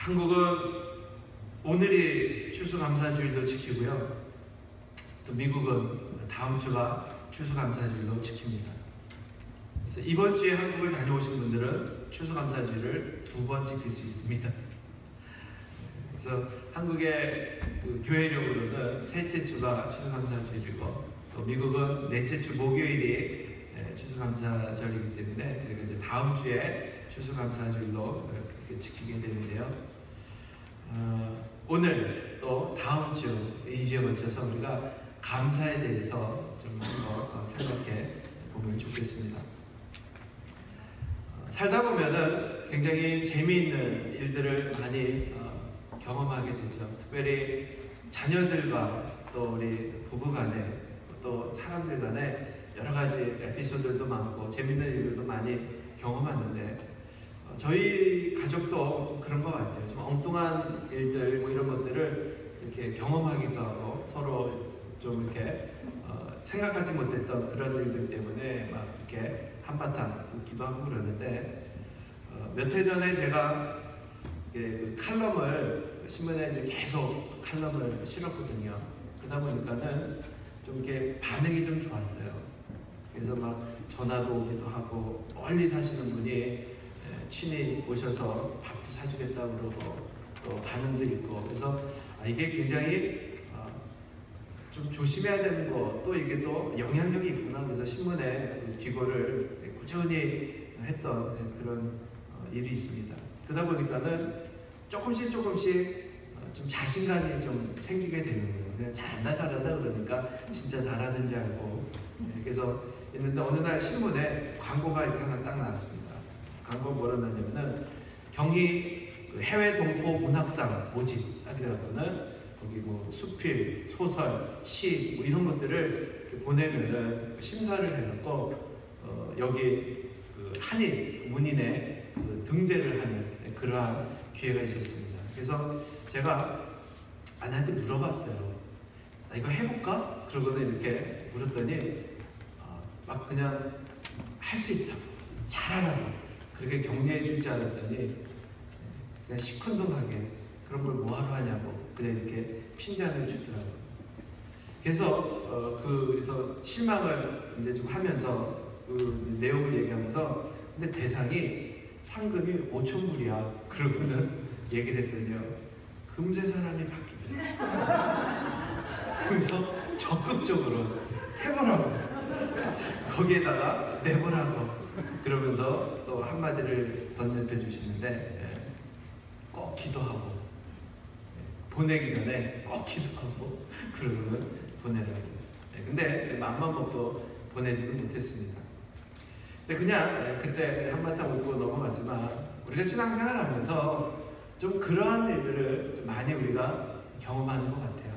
한국은 오늘이 추수감사주일도 지키고요. 또 미국은 다음 주가 추수감사주일도 지킵니다. 그래서 이번 주에 한국을 다녀오신 분들은 추수감사주일을 2번 지킬 수 있습니다. 그래서 한국의 그 교회력으로는 셋째 주가 추수감사주일이고 또 미국은 넷째 주 목요일이 추수감사절이기 때문에 저희가 이제 다음 주에 추수감사주일로 이렇게 지키게 되는데요. 오늘 또 다음 주 2주에 걸쳐서 우리가 감사에 대해서 좀 한번 생각해 보면 좋겠습니다. 살다 보면은 굉장히 재미있는 일들을 많이 경험하게 되죠. 특별히 자녀들과 또 우리 부부간에 또 사람들 간에 여러 가지 에피소드들도 많고 재밌는 일들도 많이 경험하는데 저희 가족도 좀 그런 것 같아요. 좀 엉뚱한 일들 뭐 이런 것들을 이렇게 경험하기도 하고 서로 좀 이렇게 생각하지 못했던 그런 일들 때문에 막 이렇게 한바탕 웃기도 하고 그러는데 몇 해 전에 제가 그 칼럼을 신문에 이제 계속 칼럼을 실었거든요. 그러다 보니까는 좀 이렇게 반응이 좀 좋았어요. 그래서 막 전화도 오기도 하고 멀리 사시는 분이 친히 오셔서 밥도 사주겠다고 그러고 또 반응도 있고 그래서 이게 굉장히 좀 조심해야 되는 거 또 이게 또 영향력이 있구나 그래서 신문에 기고를 꾸준히 했던 그런 일이 있습니다. 그러다 보니까는 조금씩 좀 자신감이 좀 생기게 되는 거예요. 그냥 잘한다 그러니까 진짜 잘하는 줄 알고 그래서 있는데 어느 날 신문에 광고가 이렇게 하나 딱 나왔습니다. 광고 뭐라 나냐면은 경희 해외 동포 문학상 모집 딱이라고는 거기 뭐 수필, 소설, 시 뭐 이런 것들을 보내면은 심사를 해갖고 여기 그 한인 문인의 그 등재를 하는 그러한 기회가 있었습니다. 그래서 제가 아내한테 물어봤어요. 이거 해볼까? 그러고는 이렇게 물었더니 막 그냥 할 수 있다고 잘하라고 그렇게 격려해 주지 않았더니 그냥 시큰둥하게 그런 걸 뭐하러 하냐고 그냥 이렇게 핀잔을 주더라고요. 그래서 그래서 실망을 이제 좀 하면서 그 내용을 얘기하면서 근데 대상이 상금이 5,000불이야. 그러고는 얘기를 했더니요. 금세 사람이 바뀌더라고요. 그래서 적극적으로 해보라고 거기에다가 내보라고 그러면서 또 한마디를 덧입혀 주시는데 꼭 기도하고 보내기 전에 꼭 기도하고 그러면 보내라고. 근데 맘만 먹고 보내지는 못했습니다. 근데 그냥 그때 한바탕 웃고 넘어갔지만 우리가 신앙생활 하면서 좀 그러한 일들을 좀 많이 우리가 경험하는 것 같아요.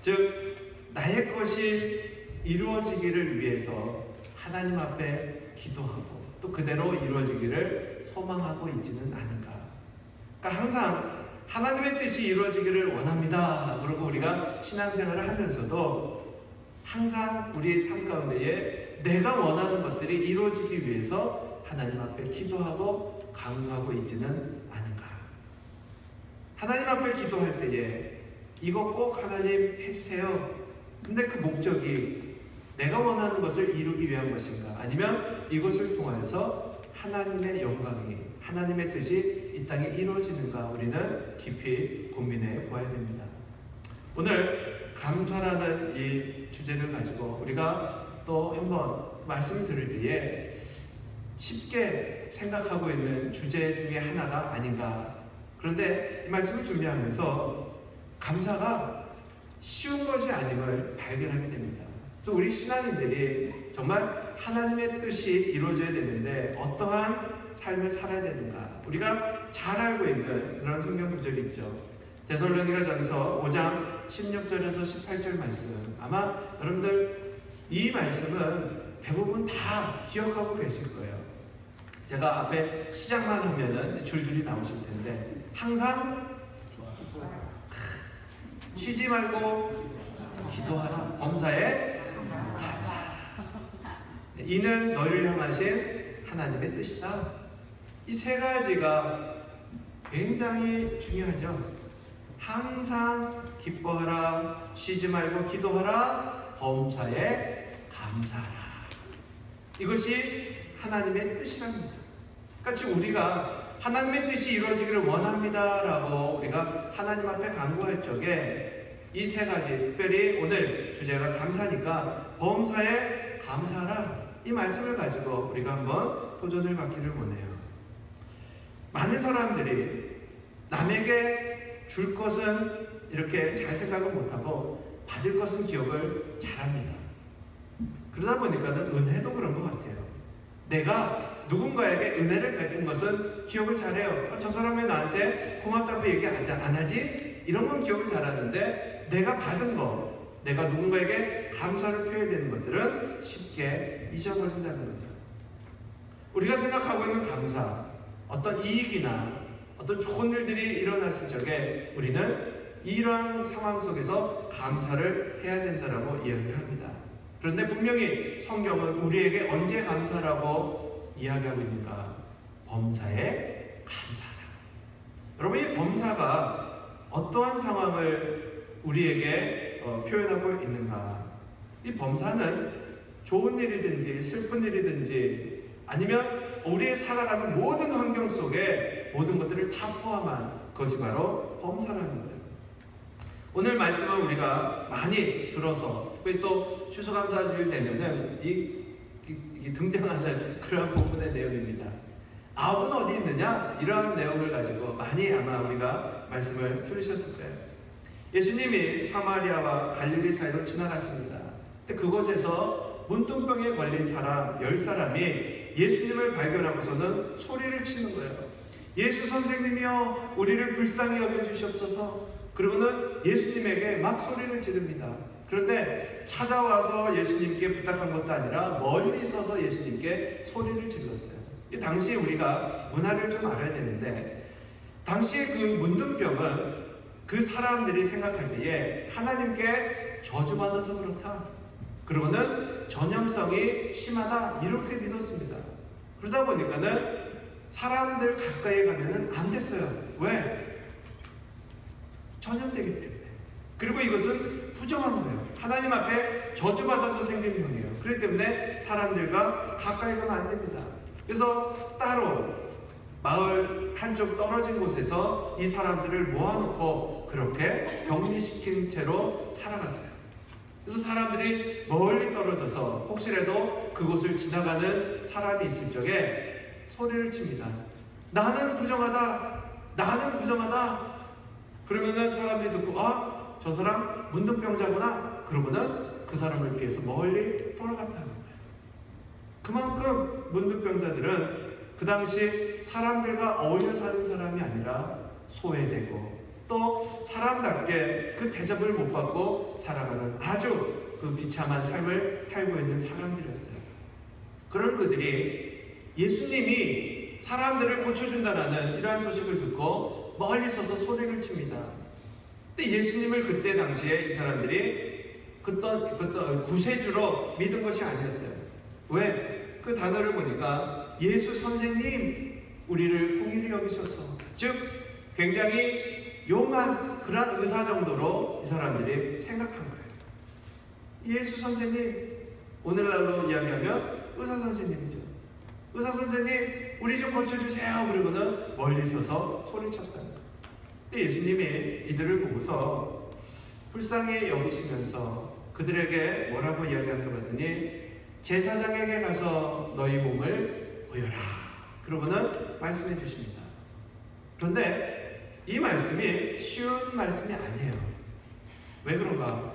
즉 나의 것이 이루어지기를 위해서 하나님 앞에 기도하고 또 그대로 이루어지기를 소망하고 있지는 않은가. 그러니까 항상 하나님의 뜻이 이루어지기를 원합니다. 그리고 우리가 신앙생활을 하면서도 항상 우리의 삶 가운데에 내가 원하는 것들이 이루어지기 위해서 하나님 앞에 기도하고 강구하고 있지는 않은가. 하나님 앞에 기도할 때에 이거 꼭 하나님 해주세요. 근데 그 목적이 내가 원하는 것을 이루기 위한 것인가 아니면 이것을 통하여서 하나님의 영광이 하나님의 뜻이 이 땅에 이루어지는가 우리는 깊이 고민해 보아야 됩니다. 오늘 감사라는 이 주제를 가지고 우리가 또 한번 말씀을 들을 때에 쉽게 생각하고 있는 주제 중에 하나가 아닌가. 그런데 이 말씀을 준비하면서 감사가 쉬운 것이 아님을 발견하게 됩니다. 그래서 우리 신앙인들이 정말 하나님의 뜻이 이루어져야 되는데 어떠한 삶을 살아야 되는가 우리가 잘 알고 있는 그런 성경 구절이 있죠. 데살로니가전서 5장 16절에서 18절 말씀 아마 여러분들 이 말씀은 대부분 다 기억하고 계실 거예요. 제가 앞에 시작만 하면은 줄줄이 나오실 텐데 항상 쉬지 말고 기도하라 범사에 감사하라 이는 너희를 향하신 하나님의 뜻이다. 이 세 가지가 굉장히 중요하죠. 항상 기뻐하라, 쉬지 말고 기도하라, 범사에 감사하라. 이것이 하나님의 뜻이랍니다. 그러니까 즉 우리가 하나님의 뜻이 이루어지기를 원합니다라고 우리가 하나님 앞에 간구할 적에 이 세 가지, 특별히 오늘 주제가 감사니까 범사에 감사하라, 이 말씀을 가지고 우리가 한번 도전을 받기를 원해요. 많은 사람들이 남에게 줄 것은 이렇게 잘 생각을 못하고 받을 것은 기억을 잘합니다. 그러다 보니까는 은혜도 그런 것 같아요. 내가 누군가에게 은혜를 베푼 것은 기억을 잘해요. 저 사람 왜 나한테 고맙다고 얘기 안 하지? 이런 건 기억을 잘하는데 내가 받은 거, 내가 누군가에게 감사를 표해야 되는 것들은 쉽게 잊어버린다는 거죠. 우리가 생각하고 있는 감사, 어떤 이익이나 어떤 좋은 일들이 일어났을 적에 우리는 이러한 상황 속에서 감사를 해야 된다고 이야기를 합니다. 그런데 분명히 성경은 우리에게 언제 감사라고 이야기하고 있는가? 범사에 감사하라. 여러분, 이 범사가 어떠한 상황을 우리에게 표현하고 있는가? 이 범사는 좋은 일이든지 슬픈 일이든지 아니면 우리의 살아가는 모든 환경 속에 모든 것들을 다 포함한 것이 바로 범사라는 거예요. 오늘 말씀은 우리가 많이 들어서 특히 또 추수감사주일 되면은 이 등장하는 그런 부분의 내용입니다. 아합은 어디 있느냐? 이러한 내용을 가지고 많이 아마 우리가 말씀을 들으셨을 거예요. 예수님이 사마리아와 갈릴리 사이로 지나가십니다. 근데 그곳에서 문둥병에 걸린 사람 10사람이 예수님을 발견하고서는 소리를 치는 거예요. 예수 선생님이여, 우리를 불쌍히 여겨주시옵소서. 그리고는 예수님에게 막 소리를 지릅니다. 그런데 찾아와서 예수님께 부탁한 것도 아니라 멀리 서서 예수님께 소리를 질렀어요. 당시 우리가 문화를 좀 알아야 되는데, 당시에 그 문둥병은 그 사람들이 생각할 때에 하나님께 저주받아서 그렇다, 그러고는 전염성이 심하다, 이렇게 믿었습니다. 그러다 보니까는 사람들 가까이 가면은 안 됐어요. 왜? 전염되기 때문에. 그리고 이것은 부정한 거예요. 하나님 앞에 저주받아서 생긴 병이에요. 그렇기 때문에 사람들과 가까이 가면 안 됩니다. 그래서 따로 마을 한쪽 떨어진 곳에서 이 사람들을 모아놓고 그렇게 격리시킨 채로 살아갔어요. 그래서 사람들이 멀리 떨어져서 혹시라도 그곳을 지나가는 사람이 있을 적에 소리를 칩니다. 나는 부정하다, 나는 부정하다. 그러면은 사람들이 듣고, 아, 저 사람 문둥병자구나. 그러고는 그 사람을 피해서 멀리 돌아갔다는 거예요. 그만큼 문둥병자들은 그 당시 사람들과 어울려 사는 사람이 아니라 소외되고 또 사람답게 그 대접을 못 받고 살아가는 아주 그 비참한 삶을 살고 있는 사람들이었어요. 그런 그들이 예수님이 사람들을 고쳐준다는 이러한 소식을 듣고 멀리 서서 소리를 칩니다. 근데 예수님을 그때 당시에 이 사람들이 그떤 구세주로 믿은 것이 아니었어요. 왜? 그 단어를 보니까 예수 선생님, 우리를 긍휼히 여기소서. 즉 굉장히 용한 그런 의사 정도로 이 사람들이 생각한 거예요. 예수 선생님, 오늘날로 이야기하면 의사 선생님이죠. 의사 선생님, 우리 좀 고쳐주세요. 그러고는 멀리 서서 소리쳤다는 거예요. 예수님이 이들을 보고서 불쌍히 여기시면서 그들에게 뭐라고 이야기하는 것 같더니 제사장에게 가서 너희 몸을 보여라. 그러고는 말씀해 주십니다. 그런데 이 말씀이 쉬운 말씀이 아니에요. 왜 그런가?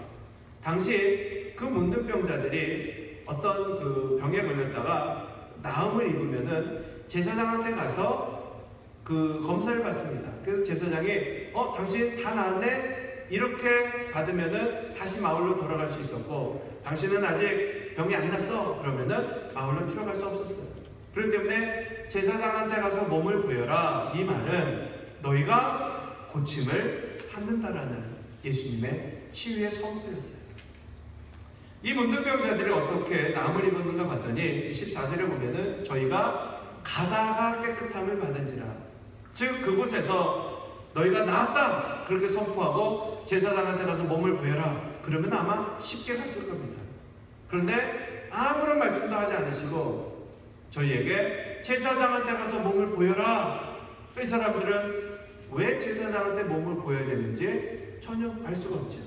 당시 그 문둥병자들이 어떤 그 병에 걸렸다가 나음을 입으면은 제사장한테 가서 그 검사를 받습니다. 그래서 제사장이 당신 다 나았네? 이렇게 받으면은 다시 마을로 돌아갈 수 있었고, 당신은 아직 병이 안 났어? 그러면은 마을로 들어갈 수 없었어요. 그렇기 때문에 제사장한테 가서 몸을 보여라, 이 말은 너희가 고침을 받는다라는 예수님의 치유의 선포였어요. 이 문둥병자들이 어떻게 나음을 입었는가 봤더니 14절에 보면은 저희가 가다가 깨끗함을 받은지라. 즉 그곳에서 너희가 나았다 그렇게 선포하고 제사장한테 가서 몸을 보여라. 그러면 아마 쉽게 갔을 겁니다. 그런데 아무런 말씀도 하지 않으시고 저희에게 제사장한테 가서 몸을 보여라. 이 사람들은 왜 제사장한테 몸을 보여야 되는지 전혀 알 수가 없죠.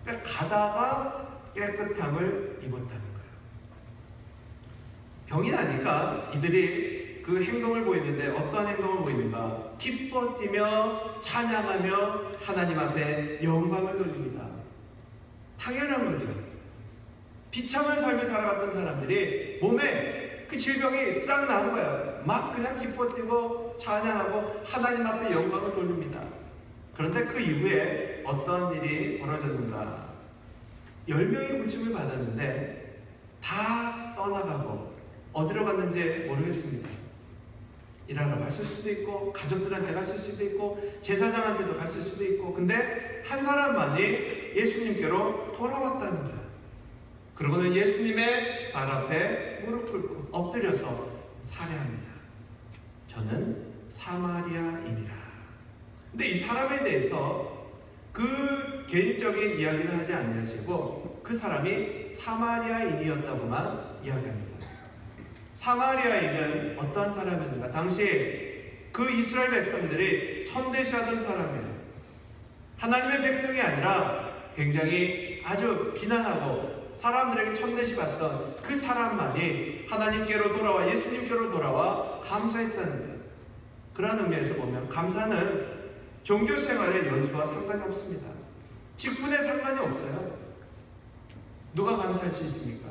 그러니까 가다가 깨끗함을 입었다는 거예요. 병이 나니까 이들이 그 행동을 보이는데 어떤 행동을 보이는가? 기뻐 뛰며 찬양하며 하나님 앞에 영광을 돌립니다. 당연한 거죠. 비참한 삶을 살아갔던 사람들이 몸에 그 질병이 싹 나은 거예요. 막 그냥 기뻐 뛰고 찬양하고 하나님 앞에 영광을 돌립니다. 그런데 그 이후에 어떤 일이 벌어졌는가? 10명이 고침을 받았는데 다 떠나가고 어디로 갔는지 모르겠습니다. 일하러 갔을 수도 있고 가족들한테 갔을 수도 있고 제사장한테도 갔을 수도 있고, 근데 한 사람만이 예수님께로 돌아왔다는 거예요. 그러고는 예수님의 발 앞에 무릎 꿇고 엎드려서 살해합니다. 저는 사마리아인이라. 근데 이 사람에 대해서 그 개인적인 이야기는 하지 않으시고 그 사람이 사마리아인이었다고만 이야기합니다. 사마리아인은 어떠한 사람이었는가? 당시 그 이스라엘 백성들이 천대시하던 사람이에요. 하나님의 백성이 아니라 굉장히 아주 비난하고 사람들에게 천대시 받던 그 사람만이 하나님께로 돌아와 예수님께로 돌아와 감사했다는 거예요. 그런 의미에서 보면 감사는 종교 생활의 연수와 상관이 없습니다. 직분에 상관이 없어요. 누가 감사할 수 있습니까?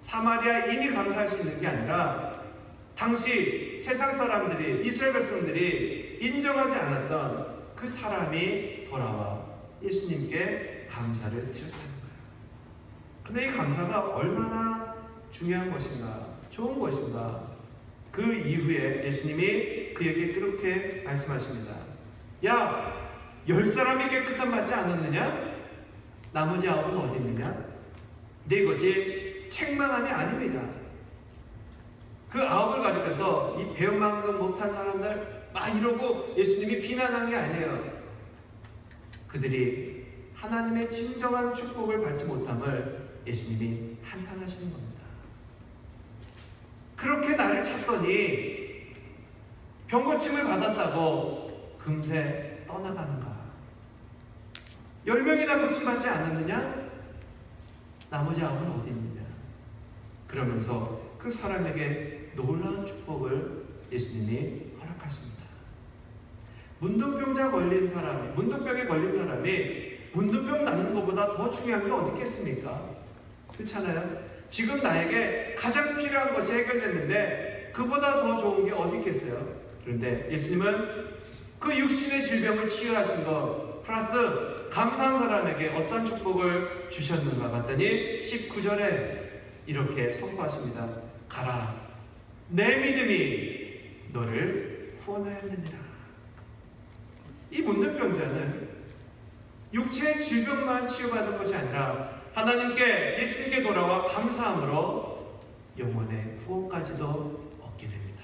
사마리아인이 감사할 수 있는 게 아니라 당시 세상 사람들이 이스라엘 백성들이 인정하지 않았던 그 사람이 돌아와 예수님께 감사를 드렸다는 거예요. 근데 이 감사가 얼마나 중요한 것인가, 좋은 것인가. 그 이후에 예수님이 그에게 그렇게 말씀하십니다. 야, 10사람이 깨끗함 받지 않았느냐? 나머지 9은 어디 있느냐? 근데 이것이 책망함이 아닙니다. 그 9을 가리켜서 이 배움만큼 못한 사람들 막 이러고 예수님이 비난한 게 아니에요. 그들이 하나님의 진정한 축복을 받지 못함을 예수님이 한탄하시는 겁니다. 그렇게 나를 찾더니 병고침을 받았다고 금세 떠나가는가? 10명이나 고침받지 않았느냐? 나머지 9은 어디 있느냐? 그러면서 그 사람에게 놀라운 축복을 예수님이 허락하십니다. 문둥병에 걸린 사람이 문둥병 낫는 것보다 더 중요한 게 어디 있겠습니까? 그렇잖아요? 지금 나에게 가장 필요한 것이 해결됐는데 그보다 더 좋은 게 어디 있겠어요? 그런데 예수님은 그 육신의 질병을 치유하신 것 플러스 감사한 사람에게 어떤 축복을 주셨는가 봤더니 19절에 이렇게 선포하십니다. 가라, 내 믿음이 너를 구원하였느니라. 이 문둥병자는 육체의 질병만 치유받은 것이 아니라 하나님께 예수님께 돌아와 감사함으로 영혼의 구원까지도 얻게 됩니다.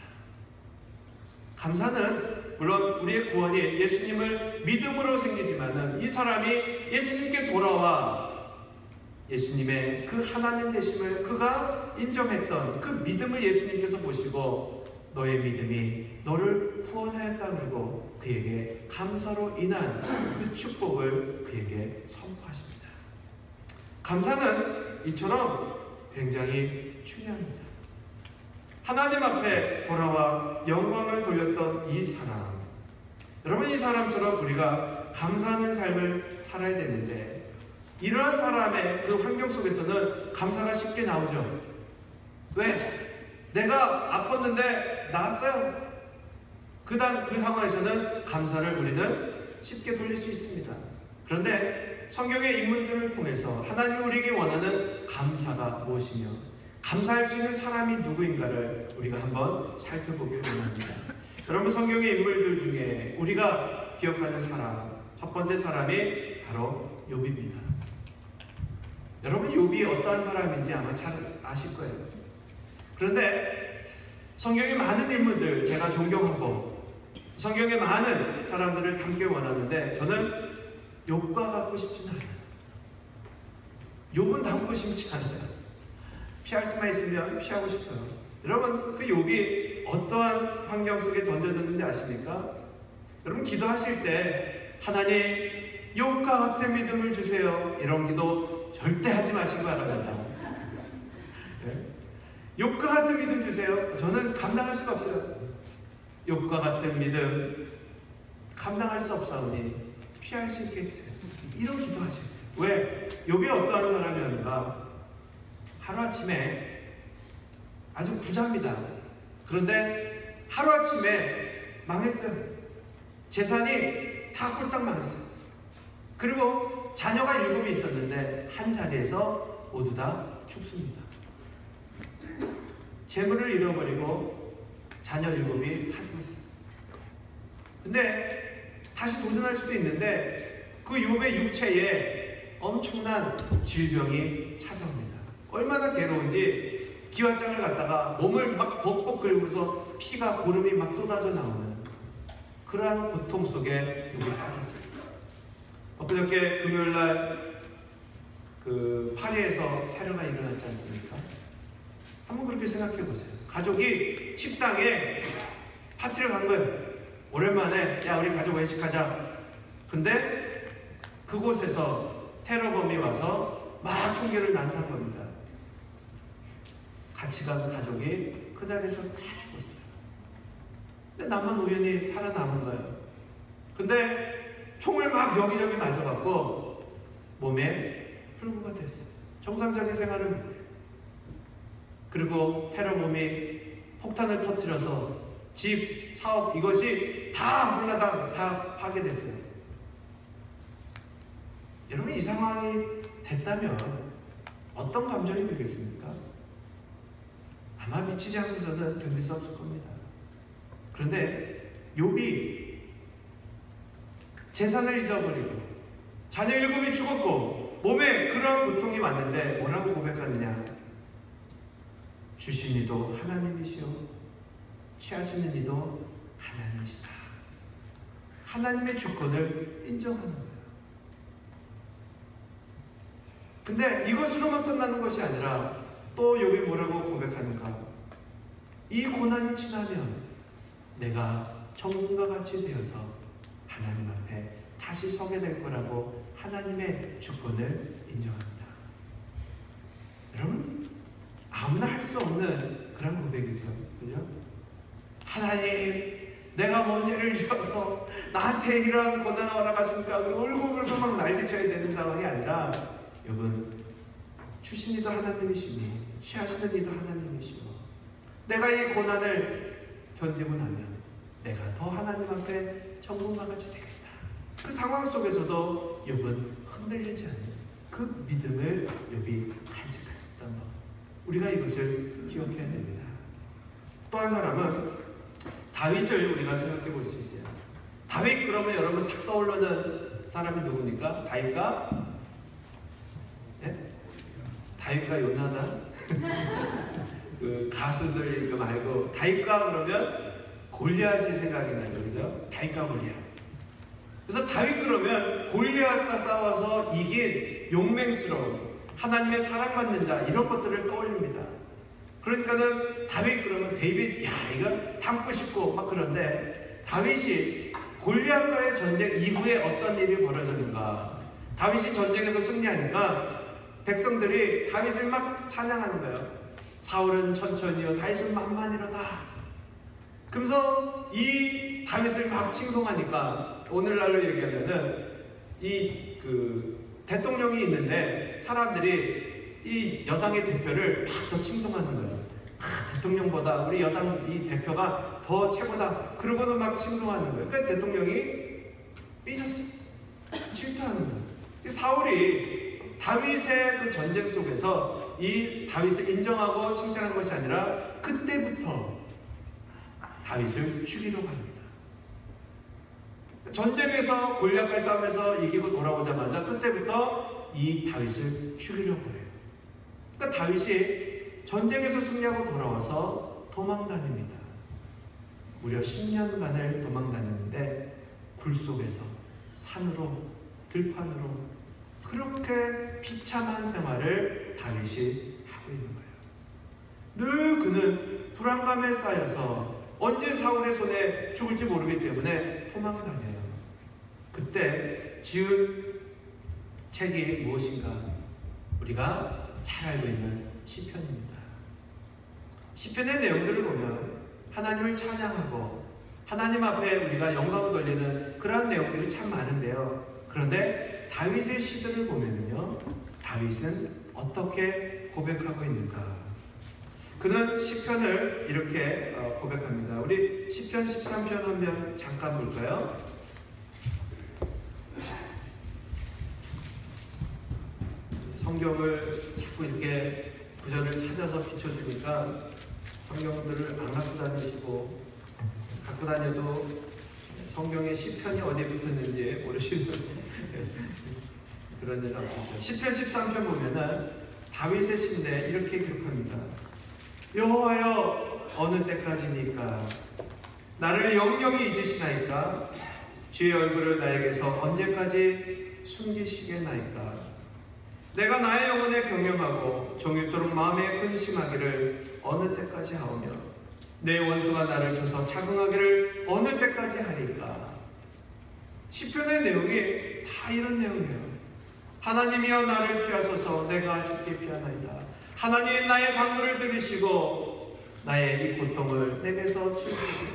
감사는 물론 우리의 구원이 예수님을 믿음으로 생기지만은 이 사람이 예수님께 돌아와 예수님의 그 하나님 되심을 그가 인정했던 그 믿음을 예수님께서 보시고 너의 믿음이 너를 구원하였다 그러고 그에게 감사로 인한 그 축복을 그에게 선포하십니다. 감사는 이처럼 굉장히 중요합니다. 하나님 앞에 돌아와 영광을 돌렸던 이 사람, 여러분 이 사람처럼 우리가 감사하는 삶을 살아야 되는데 이러한 사람의 그 환경 속에서는 감사가 쉽게 나오죠. 왜? 내가 아팠는데 나았어요. 그 상황에서는 감사를 우리는 쉽게 돌릴 수 있습니다. 그런데 성경의 인물들을 통해서 하나님이 우리에게 원하는 감사가 무엇이며 감사할 수 있는 사람이 누구인가를 우리가 한번 살펴보기를 원합니다. 여러분 성경의 인물들 중에 우리가 기억하는 사람, 첫 번째 사람이 바로 욥입니다. 여러분 욥이 어떠한 사람인지 아마 잘 아실 거예요. 그런데 성경의 많은 인물들 제가 존경하고 성경에 많은 사람들을 닮길 원하는데 저는 욥과 같고 싶지는 않아요. 욥은 닮고 싶지 않아요. 피할 수만 있으면 피하고 싶어요. 여러분, 그 욥이 어떠한 환경 속에 던져졌는지 아십니까? 여러분, 기도하실 때 하나님 욥과 같은 믿음을 주세요, 이런 기도 절대 하지 마시기 바랍니다. 네? 욥과 같은 믿음 주세요. 저는 감당할 수가 없어요. 욥과 같은 믿음 감당할 수 없사오니 피할 수 있게 해주세요. 이런 기도하세요. 왜? 욥이 어떠한 사람이었는가? 하루아침에 아주 부자입니다. 그런데 하루아침에 망했어요. 재산이 다 홀딱 망했어요. 그리고 자녀가 7이 있었는데 한 자리에서 모두 다 죽습니다. 재물을 잃어버리고 자녀 7이 다 죽었어요. 근데 다시 도전할 수도 있는데 그 욥의 육체에 엄청난 질병이 찾아옵니다. 얼마나 괴로운지 기왓장을 갖다가 몸을 막 벅벅 긁으면서 피가 고름이 막 쏟아져 나오는 그러한 고통 속에 욥이 빠졌어요. 엊그저께 금요일날 그 파리에서 테러가 일어났지 않습니까? 한번 그렇게 생각해 보세요. 가족이 식당에 파티를 간 거예요. 오랜만에 야 우리 가족 외식하자. 근데 그곳에서 테러범이 와서 막 총기를 난사한 겁니다. 같이 간 가족이 그 자리에서 다 죽었어요. 근데 나만 우연히 살아남은 거예요. 근데 총을 막 여기저기 맞아갖고 몸에 불구가 됐어요. 정상적인 생활을 못해요. 그리고 테러범이 폭탄을 터뜨려서 집, 사업 이것이 다 홀라당 다 파괴됐어요. 여러분, 이 상황이 됐다면 어떤 감정이 들겠습니까? 아마 미치지 않고서는 견딜 수 없을 겁니다. 그런데 욥이 재산을 잊어버리고 자녀 7이 죽었고 몸에 그런 고통이 왔는데 뭐라고 고백하느냐? 주신 이도 하나님이시오, 취하시는 이도 하나님이시다. 하나님의 주권을 인정하는 거예요. 근데 이것으로만 끝나는 것이 아니라 또 욥이 뭐라고 고백하는가? 이 고난이 지나면 내가 천군과 같이 되어서 하나님 앞에 다시 서게 될 거라고 하나님의 주권을 인정합니다. 여러분, 아무나 할 수 없는 그런 고백이죠. 그죠? 하나님, 내가 뭔 일을 지어서 나한테 이러한 고난을 허락하십니까? 그리고 울고불고 막 난리쳐야 되는 상황이 아니라, 여러분, 주신 이도 하나님이시니 취하시는 이도 하나님이시고, 내가 이 고난을 견디고 나면 내가 더 하나님 앞에 천국과 같이 되겠다. 그 상황 속에서도 욥은 흔들리지 않는 그 믿음을 욥이 간직했던 것, 우리가 이것을 기억해야 됩니다. 또 한 사람은 다윗을 우리가 생각해 볼 수 있어요. 다윗 그러면 여러분 탁 떠오르는 사람이 누굽니까? 다윗과 다윗과 요나단 그 가수들 이거 말고 다윗과 그러면 골리앗이 생각이 나죠, 그죠? 다윗과 골리앗. 그래서 다윗 그러면 골리앗과 싸워서 이긴 용맹스러운 하나님의 사랑받는 자, 이런 것들을 떠올립니다. 그러니까는 다윗 그러면 데이빗, 야 이거 닮고 싶고 막 그런데 다윗이 골리앗과의 전쟁 이후에 어떤 일이 벌어졌는가? 다윗이 전쟁에서 승리하니까 백성들이 다윗을 막 찬양하는 거예요. 사울은 천천히요, 다윗은 만만이로다. 그러면서 이 다윗을 막 칭송하니까, 오늘날로 얘기하면은 이 대통령이 있는데 사람들이 이 여당의 대표를 막 더 칭송하는 거예요. 대통령보다 우리 여당 이 대표가 더 최고다. 그러고는 막 칭송하는 거예요. 그러니까 대통령이 삐졌어요. 질투하는 거예요. 사울이 다윗의 그 전쟁 속에서 이 다윗을 인정하고 칭찬한 것이 아니라 그때부터 다윗을 죽이려고 합니다. 전쟁에서 골리앗과의 싸움에서 이기고 돌아오자마자 그때부터 이 다윗을 죽이려고 해요. 그러니까 다윗이 전쟁에서 승리하고 돌아와서 도망다닙니다. 무려 10년간을 도망 다녔는데 굴 속에서 산으로 들판으로 그렇게 비참한 생활을 다윗이 하고 있는 거예요. 늘 그는 불안감에 쌓여서 언제 사울의 손에 죽을지 모르기 때문에 도망 다녀요. 그때 지은 책이 무엇인가? 우리가 잘 알고 있는 시편입니다. 시편의 내용들을 보면 하나님을 찬양하고 하나님 앞에 우리가 영광을 돌리는 그러한 내용들이 참 많은데요. 그런데 다윗의 시들을 보면요, 다윗은 어떻게 고백하고 있는가? 그는 시편을 이렇게 고백합니다. 우리 시편 13편 한번 잠깐 볼까요? 성경을 자꾸 이렇게 구절을 찾아서 비춰주니까 성경들을 안 갖고 다니시고 갖고 다녀도 성경의 시편이 어디에 붙었는지 모르시는 그런 일은 없죠. 시편 13편 보면은 다윗의 시인데 이렇게 기록합니다. 여호와여 어느 때까지니까 나를 영영히 잊으시나이까 주의 얼굴을 나에게서 언제까지 숨기시겠나이까 내가 나의 영혼에 경영하고 종일토록 마음에 근심하기를 어느 때까지 하오며 내 원수가 나를 쳐서 자긍하기를 어느 때까지 하리까. 시편의 내용이 다 이런 내용이에요. 하나님이여 나를 피하소서 내가 죽게 피하나이다. 하나님 나의 간구를 들으시고 나의 이 고통을 내게서 치우시고.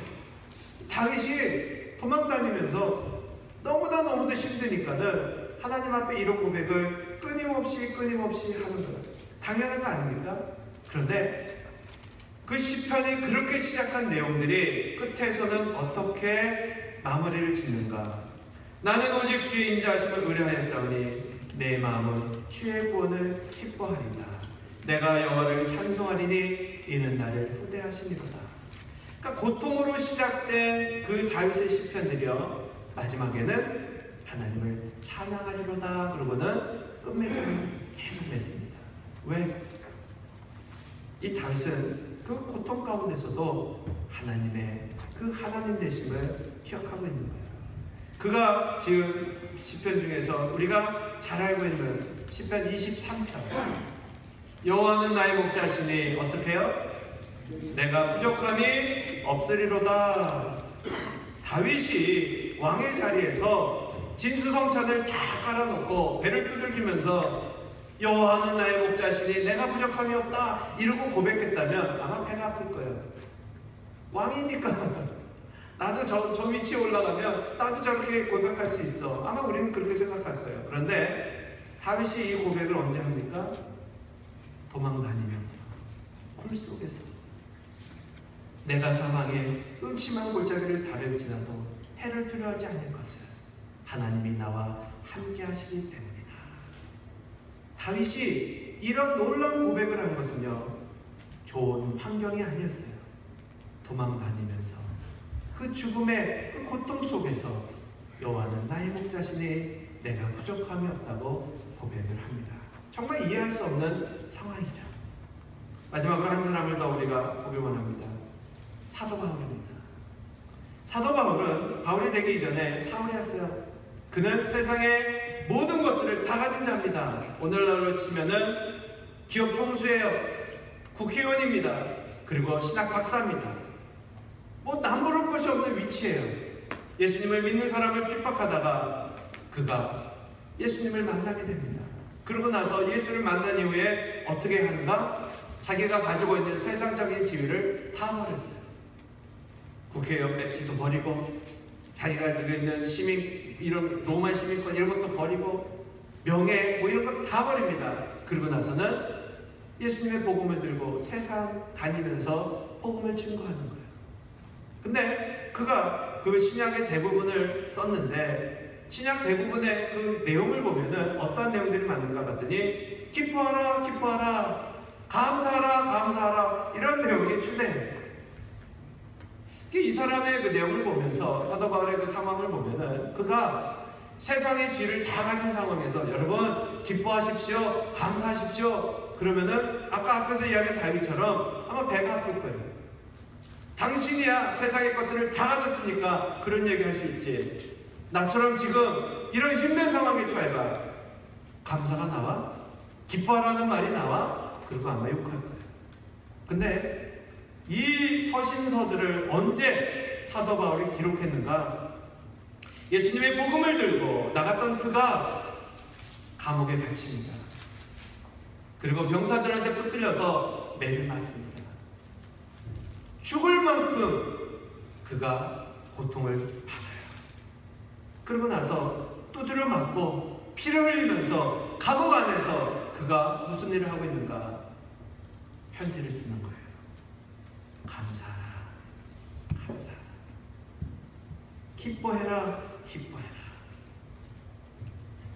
다윗이 도망다니면서 너무도 힘드니까는 하나님 앞에 이런 고백을 끊임없이 하는 거예요. 당연한 거 아닙니까? 그런데 그 시편이 그렇게 시작한 내용들이 끝에서는 어떻게 마무리를 짓는가? 나는 오직 주의 인자하심을 의뢰하였사오니 내 마음은 주의 구원을 기뻐하리다. 내가 여호와를 찬송하리니 이는 나를 후대하심이로다. 그러니까 고통으로 시작된 그 다윗의 시편들이요, 마지막에는 하나님을 찬양하리로다. 그러고는 끝맺음을 계속 맺습니다. 왜? 이 다윗은 그 고통 가운데서도 하나님의 그 하나님 되심을 기억하고 있는 거예요. 그가 지은 시편 중에서 우리가 잘 알고 있는 시편 23편, 여호와는 나의 목자시니 어떻게 해요? 내가 부족함이 없으리로다. 다윗이 왕의 자리에서 진수성찬을 다 깔아놓고 배를 두들기면서 여호와는 나의 목자시니 내가 부족함이 없다 이러고 고백했다면 아마 배가 아플 거예요. 왕이니까 나도 저 위치에 올라가면 나도 저렇게 고백할 수 있어. 아마 우리는 그렇게 생각할 거예요. 그런데 다윗이 이 고백을 언제 합니까? 도망다니면서 굴 속에서 내가 사망의 음침한 골짜기를 다를지라도 해를 두려워하지 않을 것을 하나님이 나와 함께 하시기 때문이다. 다윗이 이런 놀라운 고백을 한 것은요, 좋은 환경이 아니었어요. 도망다니면서 그 죽음의 그 고통 속에서 여호와는 나의 목자시니 내가 부족함이 없다고 고백을 합니다. 정말 이해할 수 없는 상황이죠. 마지막으로 한 사람을 더 우리가 보기 원합니다. 사도 바울입니다. 사도 바울은 바울이 되기 이전에 사울이었어요. 그는 세상의 모든 것들을 다 가진 자입니다. 오늘날로 치면은 기업 총수예요. 국회의원입니다. 그리고 신학 박사입니다. 뭐 남부를 것이 없는 위치예요. 예수님을 믿는 사람을 핍박하다가 그가 예수님을 만나게 됩니다. 그러고 나서 예수를 만난 이후에 어떻게 하는가? 자기가 가지고 있는 세상적인 지위를 다 버렸어요. 국회의원 배지도 버리고 자기가 가지고 있는 시민, 이런 로마 시민권 이런 것도 버리고 명예 뭐 이런 것 다 버립니다. 그러고 나서는 예수님의 복음을 들고 세상 다니면서 복음을 증거하는 거예요. 근데 그가 그 신약의 대부분을 썼는데 신약 대부분의 그 내용을 보면은 어떠한 내용들이 맞는가 봤더니 기뻐하라 기뻐하라 감사하라 감사하라 이런 내용이 출래해요. 이 사람의 그 내용을 보면서 사도 바울의 그 상황을 보면은 그가 세상의 지위를 다 가진 상황에서 여러분 기뻐하십시오 감사하십시오 그러면은 아까 앞에서 이야기한 다윗처럼 아마 배가 아플 거예요. 당신이야 세상의 것들을 다 가졌으니까 그런 얘기 할 수 있지. 나처럼 지금 이런 힘든 상황에 처해봐. 감사가 나와? 기뻐하라는 말이 나와? 그리고 아마 욕할 거야. 근데 이 서신서들을 언제 사도 바울이 기록했는가? 예수님의 복음을 들고 나갔던 그가 감옥에 갇힙니다. 그리고 병사들한테 붙들려서 매를 맞습니다. 죽을 만큼 그가 고통을 받아요. 그러고 나서 두드려 맞고 피를 흘리면서 감옥 안에서 그가 무슨 일을 하고 있는가? 편지를 쓰는 거예요. 감사하라, 감사하라. 기뻐해라, 기뻐해라.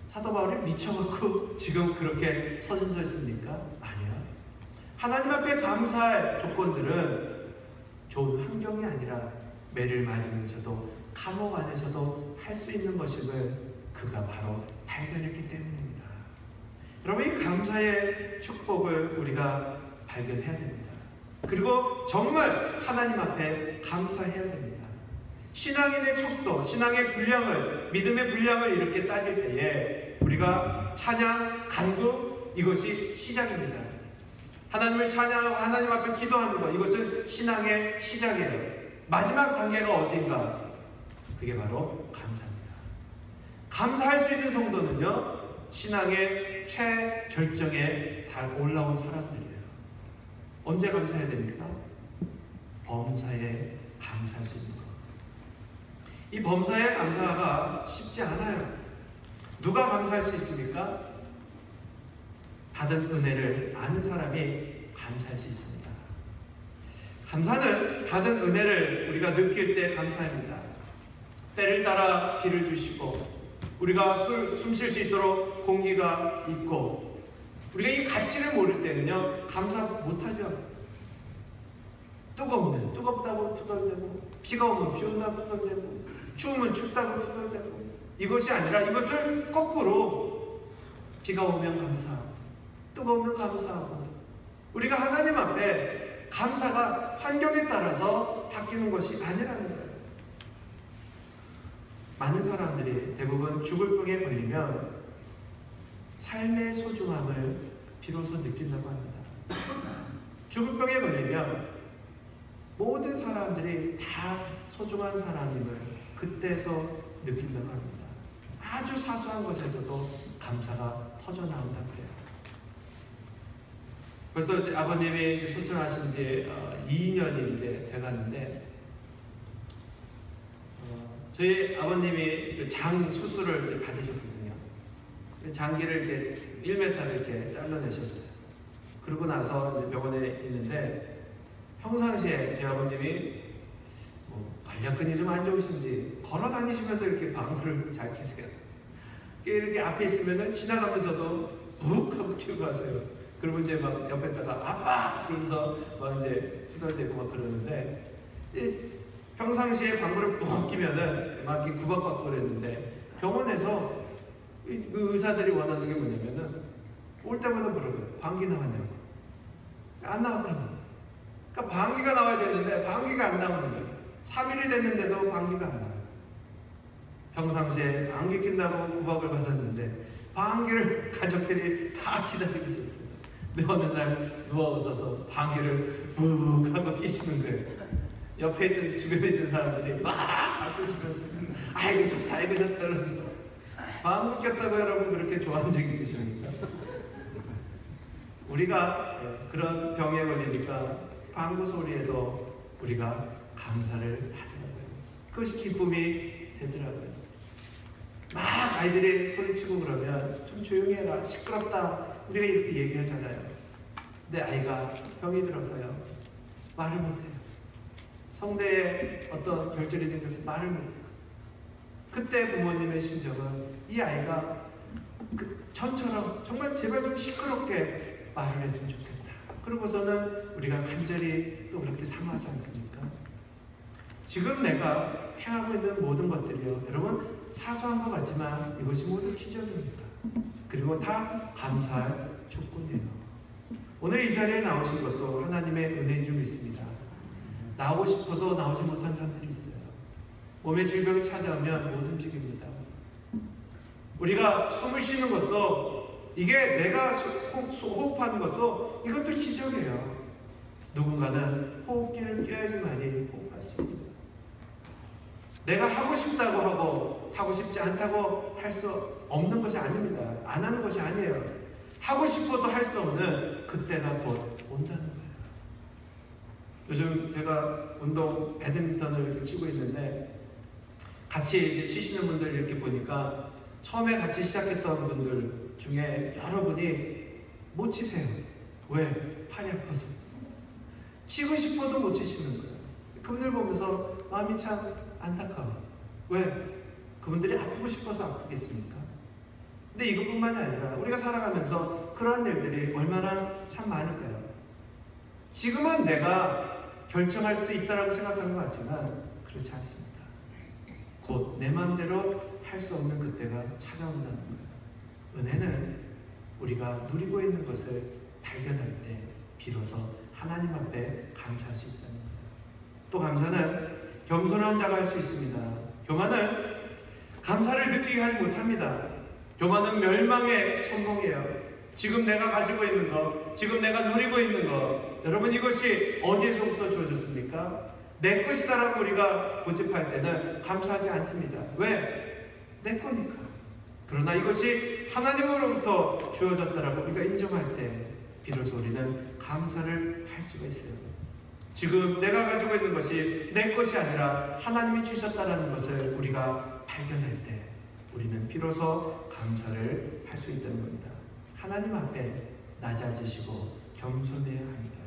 사도 바울이 미쳐갖고 지금 그렇게 서신서를 씁니까? 아니야. 하나님 앞에 감사할 조건들은 좋은 환경이 아니라 매를 맞으면서도 감옥 안에서도 할 수 있는 것임을 그가 바로 발견했기 때문입니다. 여러분, 이 감사의 축복을 우리가 발견해야 됩니다. 그리고 정말 하나님 앞에 감사해야 됩니다. 신앙인의 척도, 신앙의 분량을, 믿음의 분량을 이렇게 따질 때에 우리가 찬양, 간구, 이것이 시작입니다. 하나님을 찬양하고 하나님 앞에 기도하는 것, 이것은 신앙의 시작이에요. 마지막 단계가 어딘가? 그게 바로 감사입니다. 감사할 수 있는 성도는요, 신앙의 최결정에 다 올라온 사람들이에요. 언제 감사해야 됩니까? 범사에 감사할 수 있는 것. 이 범사에 감사가 쉽지 않아요. 누가 감사할 수 있습니까? 받은 은혜를 아는 사람이 감사할 수 있습니다. 감사는 받은 은혜를 우리가 느낄 때 감사합니다. 때를 따라 비를 주시고 우리가 숨 쉴 수 있도록 공기가 있고 우리가 이 가치를 모를 때는요 감사 못하죠. 뜨거우면 뜨겁다고 투덜대고 비가 오면 비 온다고 투덜대고 추우면 춥다고 투덜대고 이것이 아니라 이것을 거꾸로 비가 오면 감사하고 뜨거우면 감사하고 우리가 하나님 앞에 감사가 환경에 따라서 바뀌는 것이 아니라는 거예요. 많은 사람들이 대부분 죽을 병에 걸리면 삶의 소중함을 비로소 느낀다고 합니다. 죽을 병에 걸리면 모든 사람들이 다 소중한 사람임을 그때서 느낀다고 합니다. 아주 사소한 것에서도 감사가 터져나온다고 해요. 벌써 이제 아버님이 이제 소천하신 지 2년이 이제 돼가는데 저희 아버님이 장 수술을 이제 받으셨거든요. 장기를 이렇게 1m를 이렇게 잘라내셨어요. 그러고 나서 이제 병원에 있는데 평상시에 저희 아버님이 관략근이 좀 안 좋으신지 걸어 다니시면서 이렇게 방구를 잘 키세요. 이렇게 앞에 있으면은 지나가면서도 묵 하고 키우고 하세요. 그리고 이제 막 옆에다가 아빠 그러면서 막 이제 투덜대고 막 그러는데 평상시에 방구를 푹 끼면은 막 이렇게 구박받고 그랬는데 병원에서 그 의사들이 원하는 게 뭐냐면은 올 때마다 물어봐요. 방귀 나왔냐고. 안 나왔다고. 그러니까 방귀가 나와야 되는데 방귀가 안 나오는 거예요. 3일이 됐는데도 방귀가 안 나와요. 평상시에 방귀 낀다고 구박을 받았는데 방귀를 가족들이 다 기다리고 있었어요. 근데 어느 날 누워서 방귀를 푹 하고 끼시는 거예요. 옆에 있던 주변에 있는 사람들이 막 박수 치면서 아이고 좋다 아이고 좋다 그러면서 방귀 꼈다고 여러분 그렇게 좋아한 적 있으십니까? 우리가 그런 병에 걸리니까 방구 소리에도 우리가 감사를 하더라고요. 그것이 기쁨이 되더라고요. 막 아이들이 소리치고 그러면 좀 조용히 해라 시끄럽다 우리가 이렇게 얘기하잖아요. 근데 아이가 병이 들어서요 말을 못해요. 성대에 어떤 결절이 생겨서 말을 못해요. 그때 부모님의 심정은 이 아이가 전처럼 정말 제발 좀 시끄럽게 말을 했으면 좋겠다. 그러고서는 우리가 간절히 또 그렇게 사모하지 않습니까? 지금 내가 행하고 있는 모든 것들이요 여러분 사소한 것 같지만 이것이 모두 기적입니다. 그리고 다 감사할 조건이에요. 오늘 이 자리에 나오신 것도 하나님의 은혜인 줄 믿습니다. 나오고 싶어도 나오지 못한 사람들이 있어요. 몸에 질병이 찾아오면 못 움직입니다. 우리가 숨을 쉬는 것도, 이게 내가 호흡하는 것도, 이것도 기적이에요. 누군가는 호흡기를 껴야지만이 호흡할 수 있습니다. 내가 하고 싶다고 하고 하고 싶지 않다고 할 수 없는 것이 아닙니다. 안 하는 것이 아니에요. 하고 싶어도 할 수 없는 그때가 곧 온다는 거예요. 요즘 제가 운동 배드민턴을 이렇게 치고 있는데, 같이 치시는 분들 이렇게 보니까 처음에 같이 시작했던 분들 중에 여러분이 못 치세요. 왜? 팔이 아파서. 치고 싶어도 못 치시는 거예요. 그분들 보면서 마음이 참 안타까워. 왜? 그분들이 아프고 싶어서 아프겠습니까? 근데 이것뿐만이 아니라 우리가 살아가면서 그러한 일들이 얼마나 참 많을까요? 지금은 내가 결정할 수 있다고 생각하는 것 같지만 그렇지 않습니다. 곧 내 마음대로 할 수 없는 그때가 찾아온다는 거예요. 은혜는 우리가 누리고 있는 것을 발견할 때 비로소 하나님 앞에 감사할 수 있다는 거예요. 또 감사는 겸손한 자가 할 수 있습니다. 교만은 감사를 느끼게 하지 못합니다. 교만은 멸망의 성공이에요. 지금 내가 가지고 있는 것, 지금 내가 누리고 있는 것, 여러분 이것이 어디에서부터 주어졌습니까? 내 것이다라고 우리가 고집할 때는 감사하지 않습니다. 왜? 내 거니까. 그러나 이것이 하나님으로부터 주어졌다라고 우리가 인정할 때 비로소 우리는 감사를 할 수가 있어요. 지금 내가 가지고 있는 것이 내 것이 아니라 하나님이 주셨다는 것을 우리가 발견할 때 우리는 비로소 감사를 할 수 있다는 겁니다. 하나님 앞에 낮아지시고 겸손해야 합니다.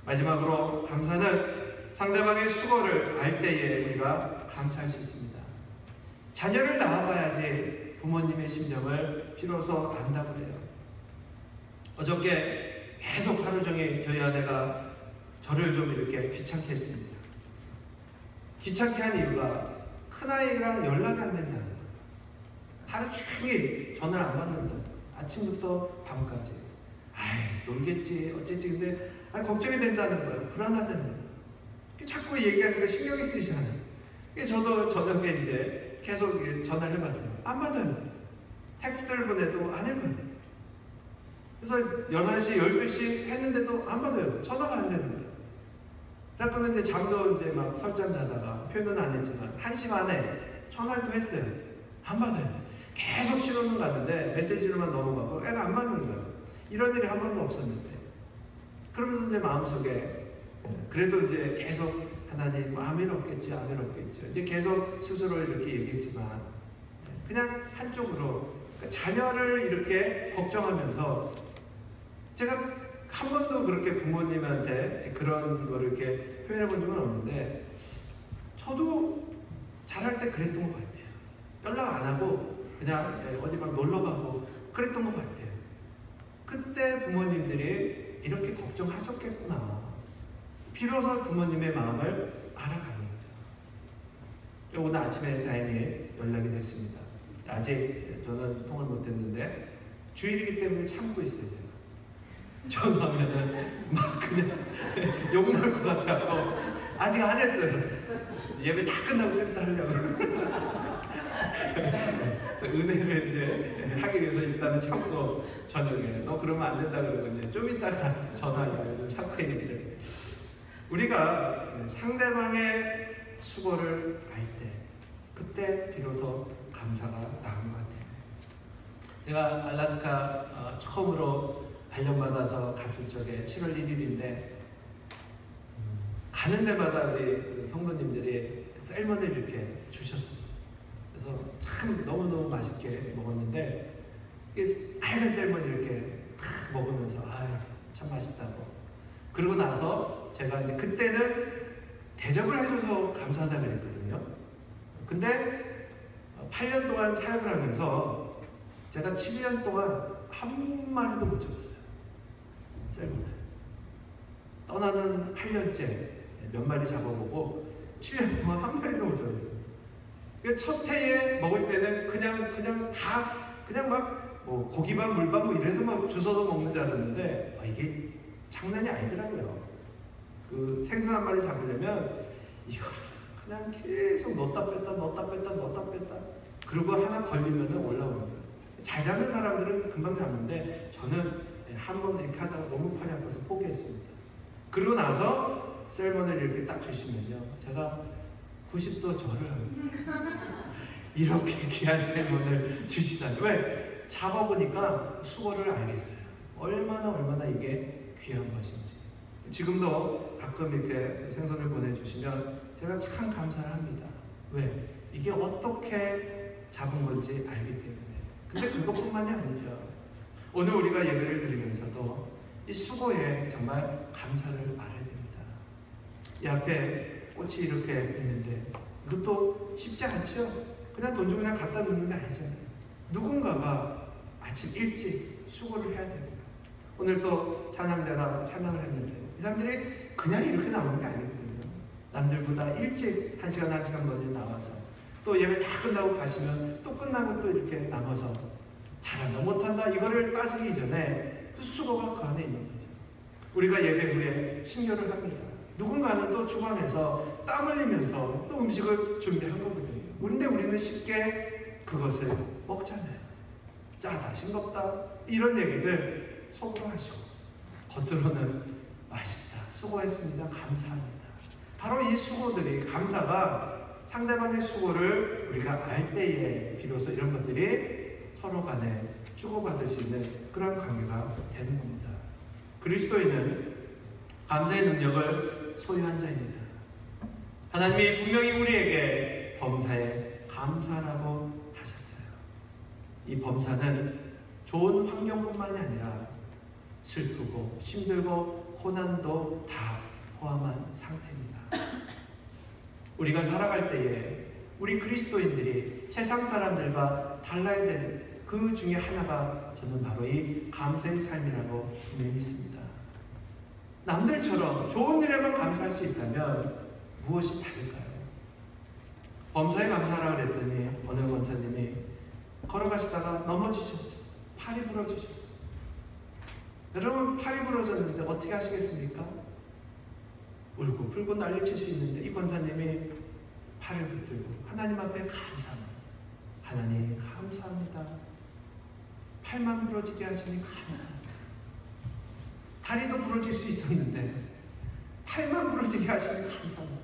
마지막으로 감사는 상대방의 수고를 알 때에 우리가 감사할 수 있습니다. 자녀를 낳아봐야지 부모님의 심정을 비로소 안다고 해요. 어저께 계속 하루 종일 저희 아내가 저를 좀 이렇게 귀찮게 했습니다. 귀찮게 한 이유가 큰아이랑 연락이 안 된다는 거예요. 하루 종일 전화를 안 받는다. 아침부터 밤까지. 아이, 놀겠지, 어쨌지. 근데 걱정이 된다는 거예요. 불안하다는 거예요. 자꾸 얘기하니까 신경이 쓰이잖아요. 저도 저녁에 이제 계속 전화를 해봤어요. 안 받아요. 텍스트를 보내도 안 해봐요. 그래서 11시, 12시 했는데도 안 받아요. 전화가 안 되는 거예요. 그래서 이제 잠도 이제 막 설잠 자다가 표현은 안 했지만 1시 만에 전화를 또 했어요. 안 받아요. 계속 신호는 갔는데 메시지로만 넘어가고 애가 안 받는 거예요. 이런 일이 한 번도 없었는데. 그러면서 이제 마음속에 그래도 이제 계속 하나님 아멘 없겠지, 아멘 없겠지. 이제 계속 스스로 이렇게 얘기했지만 그냥 한쪽으로 자녀를 이렇게 걱정하면서 제가 한 번도 그렇게 부모님한테 그런 걸 이렇게 표현해 본 적은 없는데 저도 잘할 때 그랬던 것 같아요. 연락 안 하고 그냥 어디 막 놀러 가고 그랬던 것 같아요. 그때 부모님들이 이렇게 걱정하셨겠구나. 비로소 부모님의 마음을 알아가는 거죠. 오늘 아침에 다행히 연락이 됐습니다. 아직 저는 통을 못했는데 주일이기 때문에 참고 있어요. 전화하면은 막 그냥 욕 나올 것 같아서 아직 안 했어요. 예배 다 끝나고 좀 이따 하려고. 그래서 은혜를 이제 하기 위해서 일단은 참고 저녁에 너 그러면 안 된다 그러고 이제 좀 이따가 전화하려고 좀 참고 있는데 우리가 상대방의 수고를 알 때 그때 비로소 감사가 나온 것 같아요. 제가 알래스카 처음으로 발령받아서 갔을 적에 7월 1일인데 가는 데마다 우리 성도님들이 셀먼을 이렇게 주셨어요. 그래서 참 너무너무 맛있게 먹었는데 빨간 셀먼 이렇게 탁 먹으면서 참 맛있다고. 그러고 나서 제가 이제 그때는 대접을 해줘서 감사하다 그랬거든요. 근데 8년 동안 사역을 하면서 제가 7년 동안 한 마리도 못 잡았어요. 셀몬을. 떠나는 8년째 몇 마리 잡아보고 7년 동안 한 마리도 못 잡았어요. 첫 해에 먹을 때는 그냥 다 그냥 막 뭐 고기밥, 물밥 뭐 이래서 막 주워서 먹는 줄 알았는데 이게 장난이 아니더라고요. 그 생선 한 마리 잡으려면 이거 그냥 계속 넣었다 뺐다 넣었다 뺐다 넣었다 뺐다 그리고 하나 걸리면 올라오는 거예요. 잘 잡는 사람들은 금방 잡는데 저는 한 번 이렇게 하다가 너무 팔이 아파서 포기했습니다. 그러고 나서 셀몬을 이렇게 딱 주시면요, 제가 90도 절을 합니다. 이렇게 귀한 셀몬을 주시다니. 왜? 잡아보니까 수고를 알겠어요. 얼마나 이게 귀한 것인지. 지금도 가끔 이렇게 생선을 보내주시면 제가 참 감사를 합니다. 왜? 이게 어떻게 잡은 건지 알기 때문에. 근데 그것뿐만이 아니죠. 오늘 우리가 예배를 드리면서도 이 수고에 정말 감사를 말해야 됩니다. 이 앞에 꽃이 이렇게 있는데 이것도 쉽지 않죠? 그냥 돈 주고 그냥 갖다 놓는 게 아니잖아요. 누군가가 아침 일찍 수고를 해야 됩니다. 오늘 또 찬양대가 찬양을 했는데 이 사람들이 그냥 이렇게 나오는 게 아니거든요. 남들보다 일찍 1시간 먼저 나와서 또 예배 다 끝나고 가시면 또 끝나고 또 이렇게 남아서 잘한다 못한다 이거를 따지기 전에 그 수고가 그 안에 있는 거죠. 우리가 예배 후에 심려를 합니다. 누군가는 또 주방에서 땀 흘리면서 또 음식을 준비한 거거든요. 그런데 우리는 쉽게 그것을 먹잖아요. 짜다, 싱겁다 이런 얘기들 속으로 하시고 겉으로는 맛있다, 수고했습니다, 감사합니다. 바로 이 수고들이, 감사가 상대방의 수고를 우리가 알 때에 비로소 이런 것들이 서로 간에 주고받을 수 있는 그런 관계가 되는 겁니다. 그리스도인은 감사의 능력을 소유한 자입니다. 하나님이 분명히 우리에게 범사에 감사라고 하셨어요. 이 범사는 좋은 환경뿐만이 아니라 슬프고 힘들고 고난도 다 포함한 상태입니다. 우리가 살아갈 때에 우리 그리스도인들이 세상 사람들과 달라야 되는 그 중에 하나가 저는 바로 이 감사의 삶이라고 분명히 믿습니다. 남들처럼 좋은 일에만 감사할 수 있다면 무엇이 다를까요? 범사에 감사하라 그랬더니 어느 권사님이 걸어가시다가 넘어지셨어요. 팔이 부러지셨어요. 여러분, 팔이 부러졌는데 어떻게 하시겠습니까? 울고 불고 난리칠 수 있는데 이 권사님이 팔을 붙들고 하나님 앞에 감사합니다. 하나님 감사합니다. 팔만 부러지게 하시니 감사합니다. 다리도 부러질 수 있었는데 팔만 부러지게 하시니 감사합니다.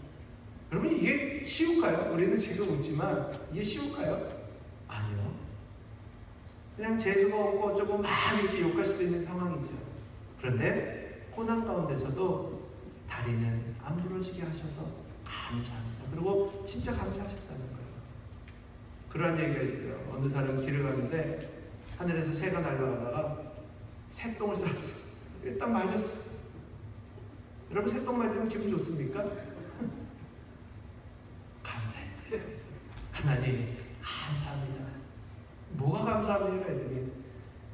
여러분, 이게 쉬울까요? 우리는 지금 웃지만 이게 쉬울까요? 아니요. 그냥 재수가 없고 어쩌고 막 이렇게 욕할 수도 있는 상황이죠. 그런데 고난 가운데서도 다리는 안 부러지게 하셔서 감사합니다. 그리고 진짜 감사하셨다는 거예요. 그런 얘기가 있어요. 어느 사람 길을 가는데 하늘에서 새가 날아가다가 새똥을 쌌어. 딱 맞았어. 여러분, 새똥 맞으면 기분 좋습니까? 감사해요. 하나님 감사합니다. 뭐가 감사합니까? 했더니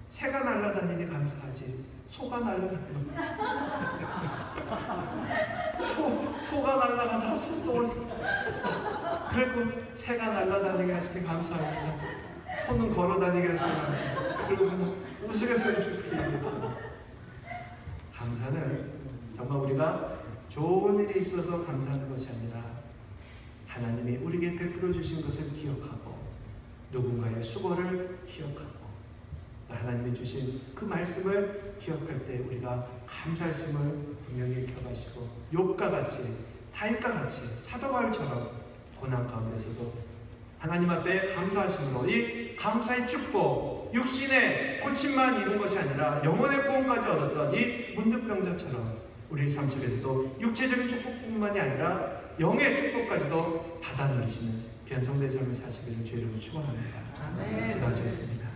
새가 날아다니니 감사하지 소가 날아다니니 소가 날아가다가 소똥을 쌌어. 그리고 새가 날아다니게 하시니 감사합니다. 소는 걸어다니게 하시니 감사합니다. 그리고 우스갯소리 이렇게 얘기해요. 감사는 정말 우리가 좋은 일이 있어서 감사하는 것이 아니라 하나님이 우리에게 베풀어 주신 것을 기억하고 누군가의 수고를 기억하고 하나님이 주신 그 말씀을 기억할 때 우리가 감사했음을 분명히 기억하시고 욥과 같이 다윗과 같이 사도 바울처럼 고난 가운데서도 하나님 앞에 감사하심으로 이 감사의 축복, 육신의 고침만 입은 것이 아니라 영혼의 구원까지 얻었던 이 문득병자처럼 우리 삶 속에서도 육체적인 축복뿐만이 아니라 영의 축복까지도 받아 누리시는 귀한 성도의 삶을 사시기를 주의 이름으로 축원합니다. 기도하시겠습니다.